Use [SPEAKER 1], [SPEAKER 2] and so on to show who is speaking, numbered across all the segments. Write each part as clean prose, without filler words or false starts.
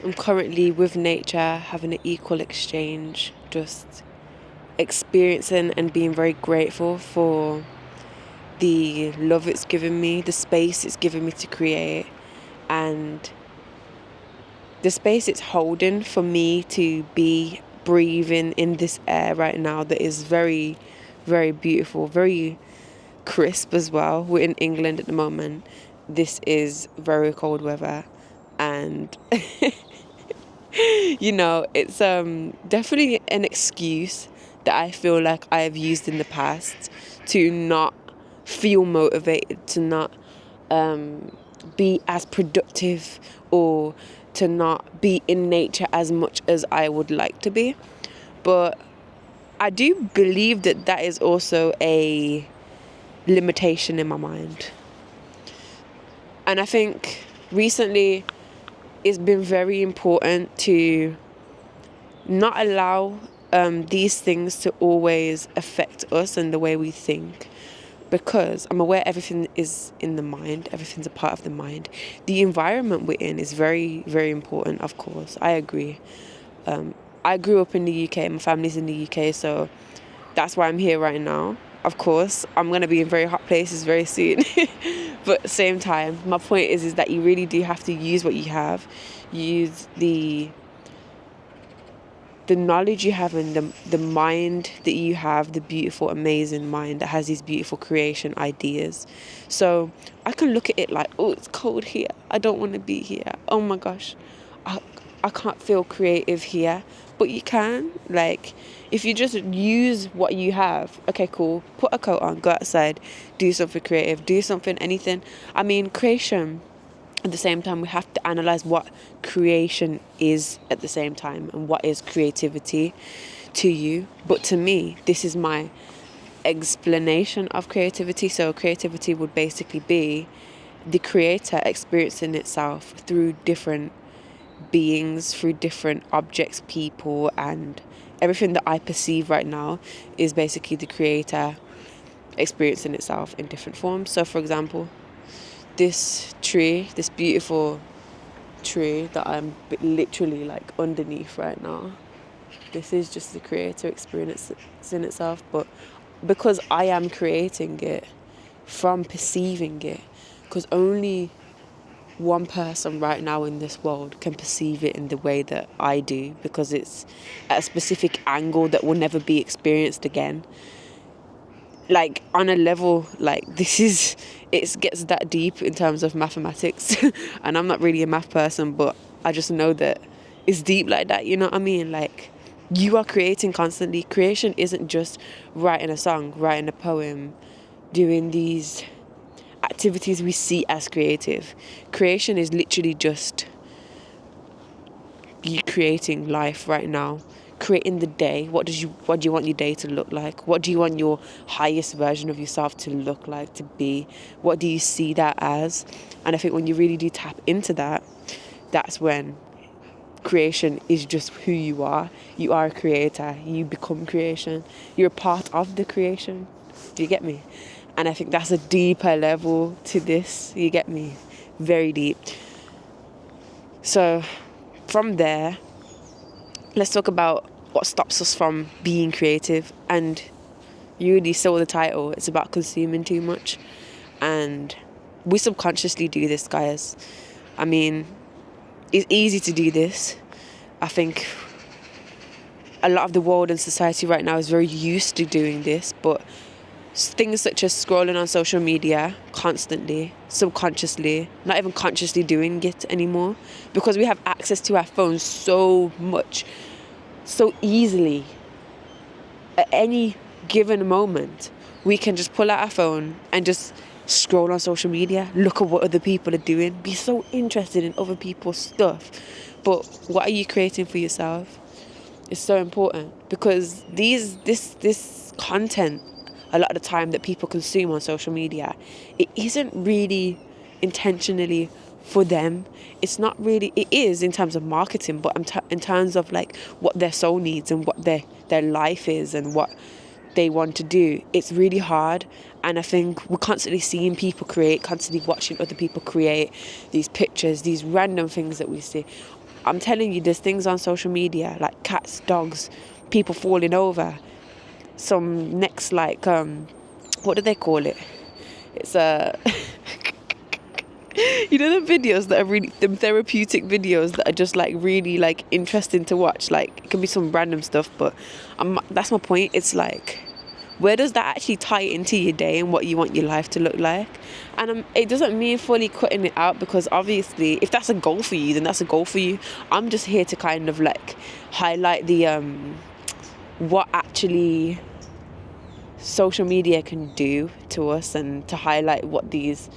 [SPEAKER 1] I'm currently with nature, having an equal exchange, just experiencing and being very grateful for the love it's given me, the space it's given me to create, and the space it's holding for me to be breathing in this air right now that is very, very beautiful, very crisp as well. We're in England at the moment. This is very cold weather, and it's definitely an excuse that I feel like I have used in the past to not feel motivated, to not be as productive, or to not be in nature as much as I would like to be. But I do believe that that is also a limitation in my mind. And I think recently it's been very important to not allow these things to always affect us and the way we think, because I'm aware everything is in the mind, everything's a part of the mind. The environment we're in is very, very important, of course. I agree. I grew up in the UK, my family's in the UK, so that's why I'm here right now. Of course, I'm going to be in very hot places very soon. But at the same time, my point is that you really do have to use what you have. Use the knowledge you have and the mind that you have, the beautiful, amazing mind that has these beautiful creation ideas. So I can look at it like, oh, it's cold here. I don't want to be here. Oh my gosh, I can't feel creative here. But you can, like, if you just use what you have, okay, cool, put a coat on, go outside, do something creative, do something, anything. I mean, creation, at the same time, we have to analyze what creation is at the same time and what is creativity to you. But to me, this is my explanation of creativity. So creativity would basically be the creator experiencing itself through different beings, through different objects, people, and everything that I perceive right now is basically the creator experiencing itself in different forms. So for example, this tree, this beautiful tree that I'm literally like underneath right now, this is just the creator experiencing itself. But because I am creating it from perceiving it, because only one person right now in this world can perceive it in the way that I do, because it's at a specific angle that will never be experienced again. Like on a level like it gets that deep in terms of mathematics. And I'm not really a math person, but I just know that it's deep like that, you know what I mean? Like, you are creating constantly. Creation isn't just writing a song, writing a poem, doing these activities we see as creative. Creation is literally just you creating life right now, creating the day. What do you want your day to look like? What do you want your highest version of yourself to look like, to be? What do you see that as? And I think when you really do tap into that, that's when creation is just who you are. You are a creator. You become creation. You're a part of the creation. Do you get me? And I think that's a deeper level to this. You get me? Very deep. So from there, let's talk about what stops us from being creative. And you already saw the title. It's about consuming too much. And we subconsciously do this, guys. I mean, it's easy to do this. I think a lot of the world and society right now is very used to doing this, but things such as scrolling on social media constantly, subconsciously, not even consciously doing it anymore, because we have access to our phones so much, so easily. At any given moment, we can just pull out our phone and just scroll on social media, look at what other people are doing, be so interested in other people's stuff. But what are you creating for yourself? It's so important, because this content, a lot of the time that people consume on social media, it isn't really intentionally for them. It's not really, it is in terms of marketing, but in terms of like what their soul needs and what their life is and what they want to do, it's really hard. And I think we're constantly seeing people create, constantly watching other people create these pictures, these random things that we see. I'm telling you, there's things on social media like cats, dogs, people falling over. Some next, like, what do they call it? It's you know, the videos that are really, the therapeutic videos that are just like really like interesting to watch. Like, it can be some random stuff, but that's my point. It's like, where does that actually tie into your day and what you want your life to look like? And it doesn't mean fully cutting it out, because obviously if that's a goal for you, then that's a goal for you. I'm just here to kind of like highlight the what actually social media can do to us, and to highlight what these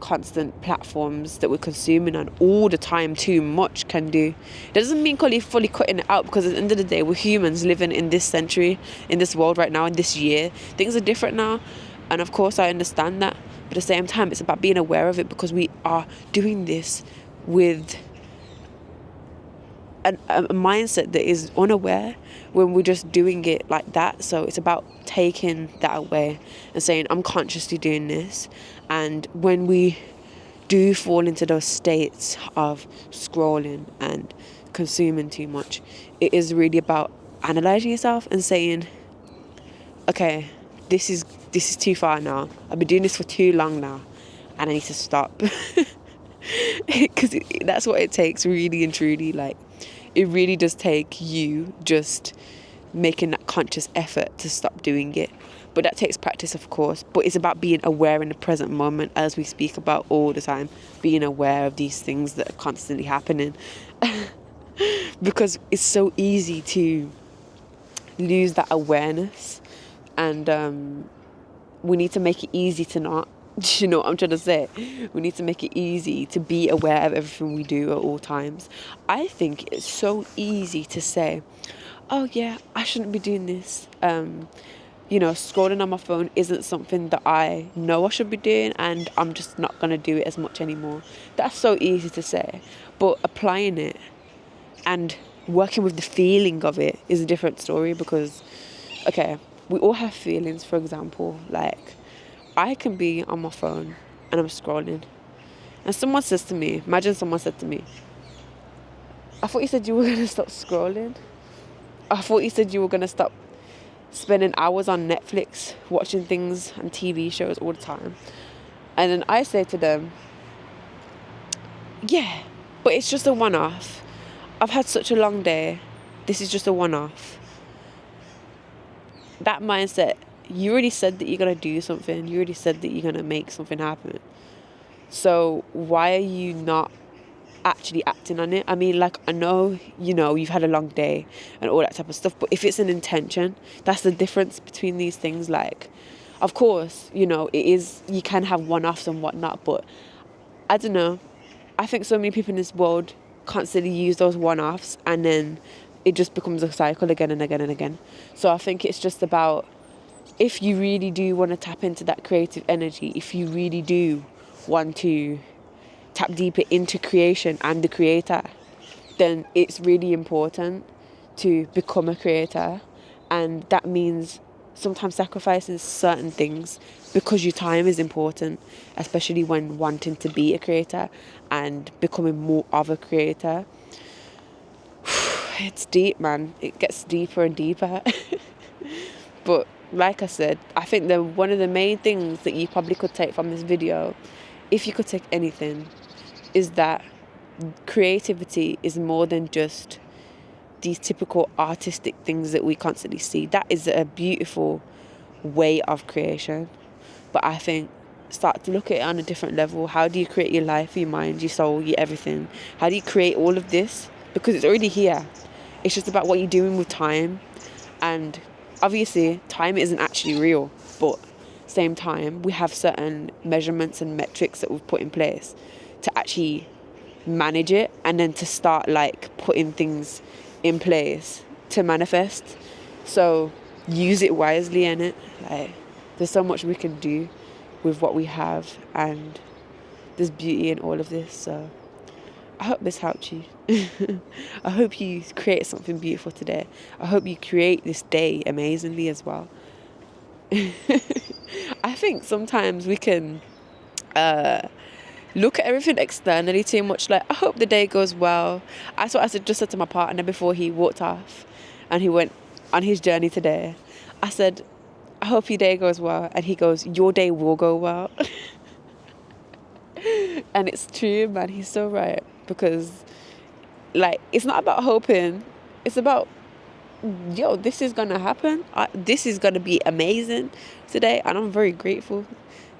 [SPEAKER 1] constant platforms that we're consuming on all the time too much can do. It doesn't mean fully cutting it out, because at the end of the day, we're humans living in this century, in this world right now, in this year. Things are different now, and of course I understand that, but at the same time it's about being aware of it, because we are doing this with a mindset that is unaware when we're just doing it like that. So it's about taking that away and saying, I'm consciously doing this. And when we do fall into those states of scrolling and consuming too much, it is really about analysing yourself and saying, okay, this is too far now. I've been doing this for too long now, and I need to stop. Because that's what it takes, really and truly. Like, it really does take you just making that conscious effort to stop doing it. But that takes practice, of course. But it's about being aware in the present moment, as we speak about all the time, being aware of these things that are constantly happening. Because it's so easy to lose that awareness, and we need to make it easy to not. You know what I'm trying to say? We need to make it easy to be aware of everything we do at all times. I think it's so easy to say, oh yeah, I shouldn't be doing this. Scrolling on my phone isn't something that I know I should be doing, and I'm just not going to do it as much anymore. That's so easy to say. But applying it and working with the feeling of it is a different story, because, okay, we all have feelings. For example, like, I can be on my phone and I'm scrolling, and someone says to me, imagine someone said to me, I thought you said you were going to stop scrolling. I thought you said you were going to stop spending hours on Netflix watching things and TV shows all the time. And then I say to them, yeah, but it's just a one-off. I've had such a long day. This is just a one-off. That mindset, you already said that you're going to do something. You already said that you're going to make something happen. So why are you not actually acting on it? I mean, like, I know, you've had a long day and all that type of stuff, but if it's an intention, that's the difference between these things. Like, of course, it is, you can have one-offs and whatnot, but I don't know. I think so many people in this world constantly use those one-offs, and then it just becomes a cycle again and again and again. So I think it's just about, if you really do want to tap into that creative energy, if you really do want to tap deeper into creation and the creator, then it's really important to become a creator. And that means sometimes sacrificing certain things, because your time is important, especially when wanting to be a creator and becoming more of a creator. It's deep, man. It gets deeper and deeper. But like I said, I think that one of the main things that you probably could take from this video, if you could take anything, is that creativity is more than just these typical artistic things that we constantly see. That is a beautiful way of creation. But I think start to look at it on a different level. How do you create your life, your mind, your soul, your everything? How do you create all of this? Because it's already here. It's just about what you're doing with time. And obviously, time isn't actually real. But same time, we have certain measurements and metrics that we've put in place to actually manage it, and then to start like putting things in place to manifest. So use it wisely, in it. Like, there's so much we can do with what we have, and there's beauty in all of this. So I hope this helped you. I hope you create something beautiful today. I hope you create this day amazingly as well. I think sometimes we can look at everything externally too much. Like, I hope the day goes well. That's what just said to my partner before he walked off and he went on his journey today. I said, I hope your day goes well. And he goes, your day will go well. And it's true, man. He's so right. Because, like, it's not about hoping. It's about, yo, this is going to happen. This is going to be amazing today. And I'm very grateful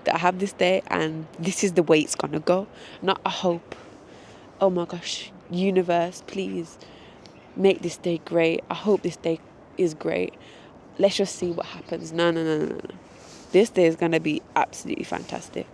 [SPEAKER 1] that I have this day. And this is the way it's going to go. Not a hope. Oh, my gosh. Universe, please make this day great. I hope this day is great. Let's just see what happens. No. This day is going to be absolutely fantastic.